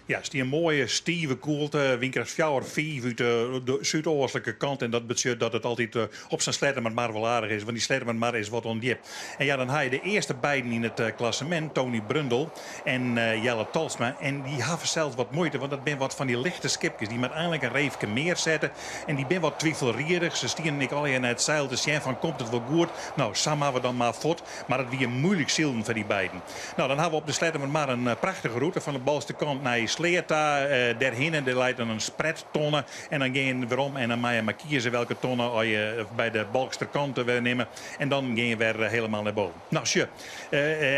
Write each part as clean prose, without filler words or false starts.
Ja, is die een mooie, stieve koelte. Winkers 4-5 uit de zuidoostelijke kant. En dat betekent dat het altijd op zijn Sletterman maar wel aardig is. Want die Sletterman maar is wat ondiep. En ja, dan haal je de eerste beiden in het klassement. Tony Brundle en Jelle Talsma. En die hebben zelfs wat moeite. Want dat zijn wat van die lichte skipjes. Die met eindelijk een reefje meer zetten. En die zijn wat twijfelrierig. Ze stieren ik al naar het zeil te zien van komt het wel goed. Nou, samen we dan maar fort. Maar het weer moeilijk zielen voor die beiden. Nou, dan hebben we op de Sletterman maar een prachtige route. Van de balste kant naar Sleerta, daarheen en leidt dan een spreadtonne. En dan gaan je weer om en dan mag je maar kiezen welke tonne je bij de balksterkanten wil nemen. En dan ga je weer helemaal naar boven. Nou,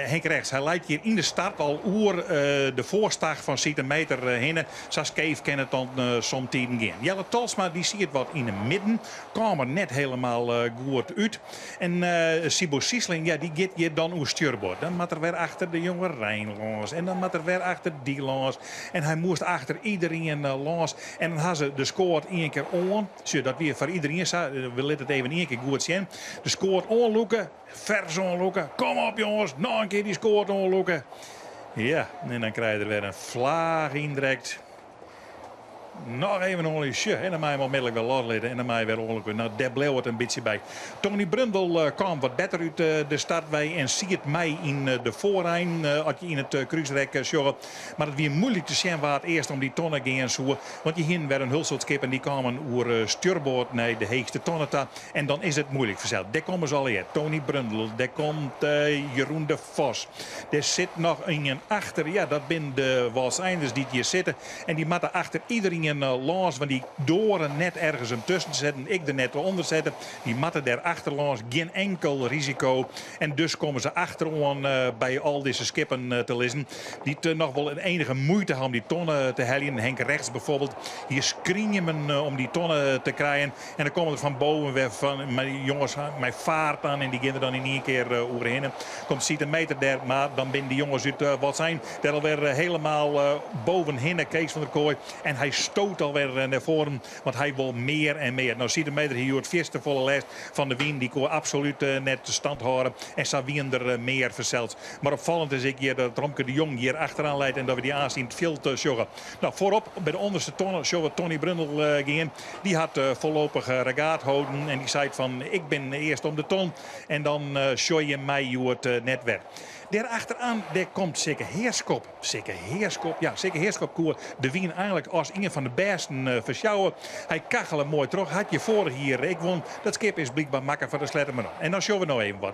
Henk Rechts, hij leidt hier in de start al de voorstag van 7 meter heen. Zoals Keef kan het dan soms gaan. Jelle Talsma, die ziet wat in het midden. Kwam er net helemaal goed uit. En Sibo Siesling, ja, die gaat hier dan uw stuurbord. Dan moet er weer achter de jonge Rijn los. En dan moet er weer achter die los. En hij moest achter iedereen los. En dan hadden ze de score 1 keer on. Zodat weer voor iedereen zei. We laten het even 1 keer goed zien. De score onloeken. Vers onloeken. Kom op jongens. Nog een keer die score onloeken. Ja, en dan krijg je er weer een vlaag in direct. Nog even ongeveer. En dan mag je hem onmiddellijk wel loslaten. En dan mag je weer ongelukkig. Nou, daar bleef het een beetje bij. Tony Brundle kwam wat beter uit de start bij. En zie het mij in de voorrijn. Als je in het kruisrek sjoggen. Maar het weer moeilijk te zien waar het eerst om die tonnen ging en zo. Want je hing weer een hulselskip. En die kwamen oer stuurboord naar de heegste tonneta. En dan is het moeilijk verzeld. Daar komen ze al hier. Tony Brundle. Daar komt Jeroen de Vos. Er zit nog een achter. Ja, dat zijn de Walseinders die hier zitten. En die moeten achter iedereen langs, want die doren net ergens hem tussen te zetten. Ik er net onder zetten. Die matten daarachter langs. Geen enkel risico. En dus komen ze achterom bij al deze skippen te lezen. Die nog wel een enige moeite hebben om die tonnen te hellen. Henk Rechts bijvoorbeeld. Hier screenen om die tonnen te krijgen. En dan komen er van boven weer van mijn jongens met vaart aan. En die gaan er dan in één keer overheen. Komt ziet een meter daar. Maar dan binnen die jongens uit wat zijn. Daar alweer helemaal bovenhin Kees van der Kooi. En hij stoot alweer naar voren, want hij wil meer en meer. Nou ziet de meter hier het eerste volle lijst van de wien. Die kon absoluut net stand houden. En Savien er meer verzeld. Maar opvallend is ik hier dat Romke de Jong hier achteraan leidt en dat we die aanzien veel te joggen. Nou, voorop bij de onderste tonnen show Tony Brundle ging. Die had voorlopig regaat houden en die zei van ik ben eerst om de ton. En dan show je mij hoe het net werd. Daarachteraan daar komt zeker Heerskop. Zeker Heerskop. Ja, zeker Heerskop koer de wien eigenlijk als een van de besten verschouwen. Hij kachelde mooi terug. Had je vorig hier ik won. Dat skip is blijkbaar makker van de Sletterman. En dan showen we nog even wat.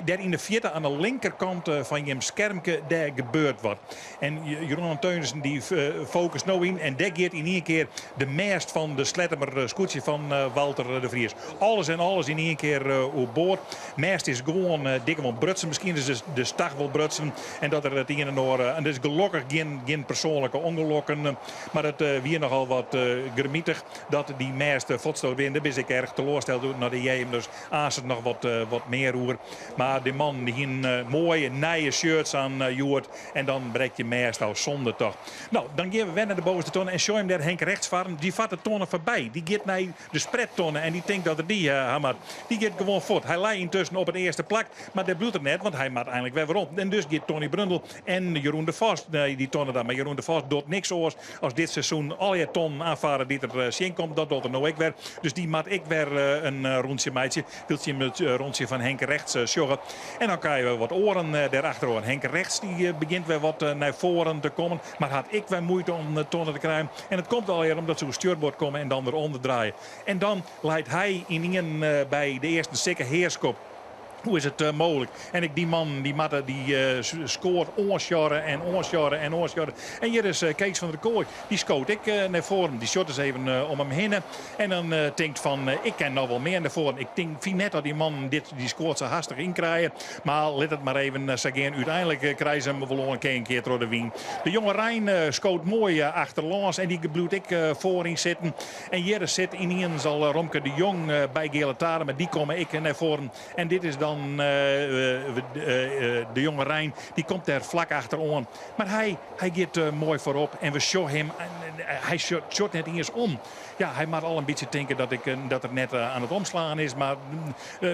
Daar in de vierde aan de linkerkant van je schermke daar gebeurt wat. En Jeroen Teunissen die focust nou in. En daar gaat in één keer de meest van de Slettermer scootje van Walter de Vries. Alles en alles in één keer op boord. Meest is gewoon dikke van Brutsen. Misschien is de stag wil brutsen. En dat er het een en ander. En dus gelukkig geen persoonlijke ongelukken. Maar het weer nogal wat gemietig dat die meeste fotstoot winnen. Daar ben ik erg teleurgesteld naar de JM. Dus aas het nog wat meer oer. Maar die man die een mooie nieuwe shirts aan Joert. En dan breekt je meest al zonde toch. Nou, dan gaan we weer naar de bovenste tonnen. En show hem daar Henk Rechts varen. Die vat de tonnen voorbij. Die gaat naar de spreadtonnen. En die denkt dat er die hammer. Die gaat gewoon voort. Hij lijkt intussen op het eerste plak. Maar dat bloedt er net. Want hij maakt eigenlijk weer rond. En dus gaat Tony Brundle en Jeroen de Vos die tonnen dan. Maar Jeroen de Vos doet niks oors als dit seizoen al je ton aanvaren die er zien komt. Dat doet er nou ik weer. Dus die maakt ik weer een rondje meidje. Wilt je het rondje van Henk Rechts sjoggen. En dan krijgen we wat oren daarachter. Henk Rechts die begint weer wat naar voren te komen. Maar had ik weer moeite om tonnen te krijgen. En het komt alweer omdat ze op het stuurbord komen en dan eronder draaien. En dan leidt hij in bij de eerste zeker Heerskop. Hoe is het mogelijk? En die man, die matte, die scoort onsjaren en onsjaren en onsjaren. En hier is Kees van der Kooi. Die scoot ik naar voren. Die shot is even om hem heen. En dan denkt van, ik ken nog wel meer naar voren. Ik vind net dat die man die scoort zo hastig inkrijgen. Maar let het maar even zeggen. Uiteindelijk krijgen ze hem wel een keer door de wien. De jonge Rijn scoot mooi achterlangs. En die bloed ik voorin zitten. En hier zit ineens al Romke de Jong bij Gele Taren. Maar die komen ik naar voren. En dit is dan dan de jonge Rijn, die komt daar vlak achteraan. Maar hij gaat mooi voorop en we show hem, hij shot net eens om. Ja, hij mag al een beetje denken dat het net aan het omslaan is, maar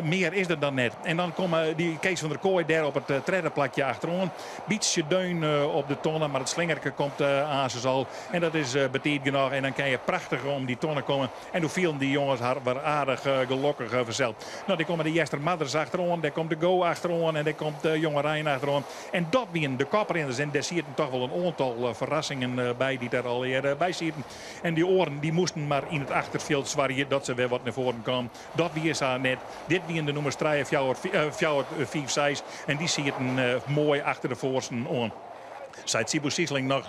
meer is er dan net. En dan komen die Kees van der Kooi daar op het tredderplakje achterom. Beetje deun op de tonnen, maar het slingerke komt aan ze al. En dat is betiet genoeg. En dan kan je prachtig om die tonnen komen. En toen vielen die jongens weer aardig gelukkig verzeld. Nou, die komen de Jester Madders achterom, daar komt de Go achterom en daar komt de jonge Rijn achterom. En dat weer de kopperinners. En daar zie je toch wel een aantal verrassingen bij die daar al eerder bij zitten. En die oren die moesten maar in het achterveld zwarien dat ze weer wat naar voren kwamen. Dat wie is haar net. Dit wie in de nummers 3, 5, 6. En die zie je mooi achter de voorsten aan. Zei Sibu Siesling nog,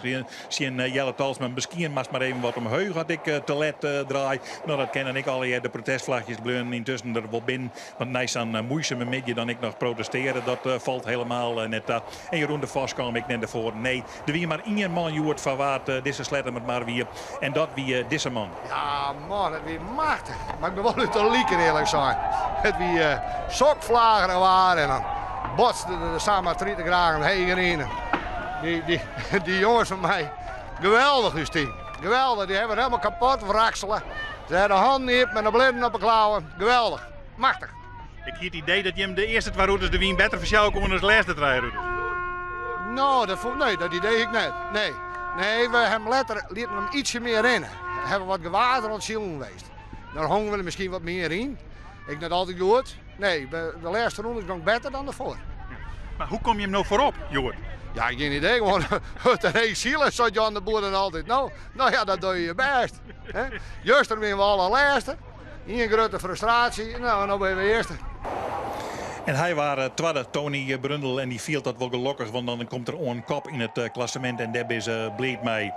zien Jelle Talsma, misschien maar even wat omheug had ik te let draai. Nou, dat kennen ik al de protestvlagjes bleuren intussen er wel binnen. Want nijs aan moeizame midje dan ik nog protesteren, dat valt helemaal net dat. En Jeroen de Vos kwam ik net ervoor. Nee, er wie maar één man Joert van Waard, deze sletten met maar wie. En dat wie deze man. Ja man, het weer machtig. Maar ik ben wel uit de lieken eerlijk zijn. Het wie sokvlageren waren en dan botste de samen 30 graden heen in. Die jongens van mij, geweldig Justine. Geweldig, die hebben het helemaal kapot wrakselen. Ze hebben de hand niet met de blinden op de klauwen. Geweldig, machtig. Ik heb het idee dat je hem de eerste 2 routes de wien beter voor jou kon dan de laatste 3 routes. Nou, dat idee ik net. Nee, we hebben lieten hem ietsje meer rennen. We hebben wat gewaarder aan het zielen geweest. Daar hongen we er misschien wat meer in. Ik net altijd goed. Nee, de laatste ronde is nog beter dan daarvoor. Maar hoe kom je hem nou voorop, Joert? Ja, geen idee. Gewoon uit de hele ziel zat je aan de boer en altijd. Nou ja, dat doe je best. Juist winnen we allerlaatste. Hier een grote frustratie. Nou, dan ben je eerste. En hij was tweede, Tony Brundel. En die viel dat wel gelukkig, want dan komt er een kop in het klassement. En daar is bleed mee.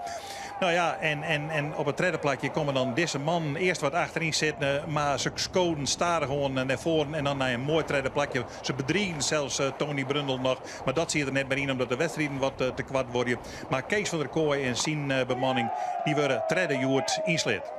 Nou ja, en op het derde plakje komen dan deze man eerst wat achterin zitten. Maar ze scoden stadig gewoon naar voren. En dan naar een mooi derde plakje. Ze bedriegen zelfs Tony Brundel nog. Maar dat zie je er net bij in, omdat de wedstrijden wat te kwad worden. Maar Kees van der Kooi en zijn bemanning, die worden derde Joert insleed.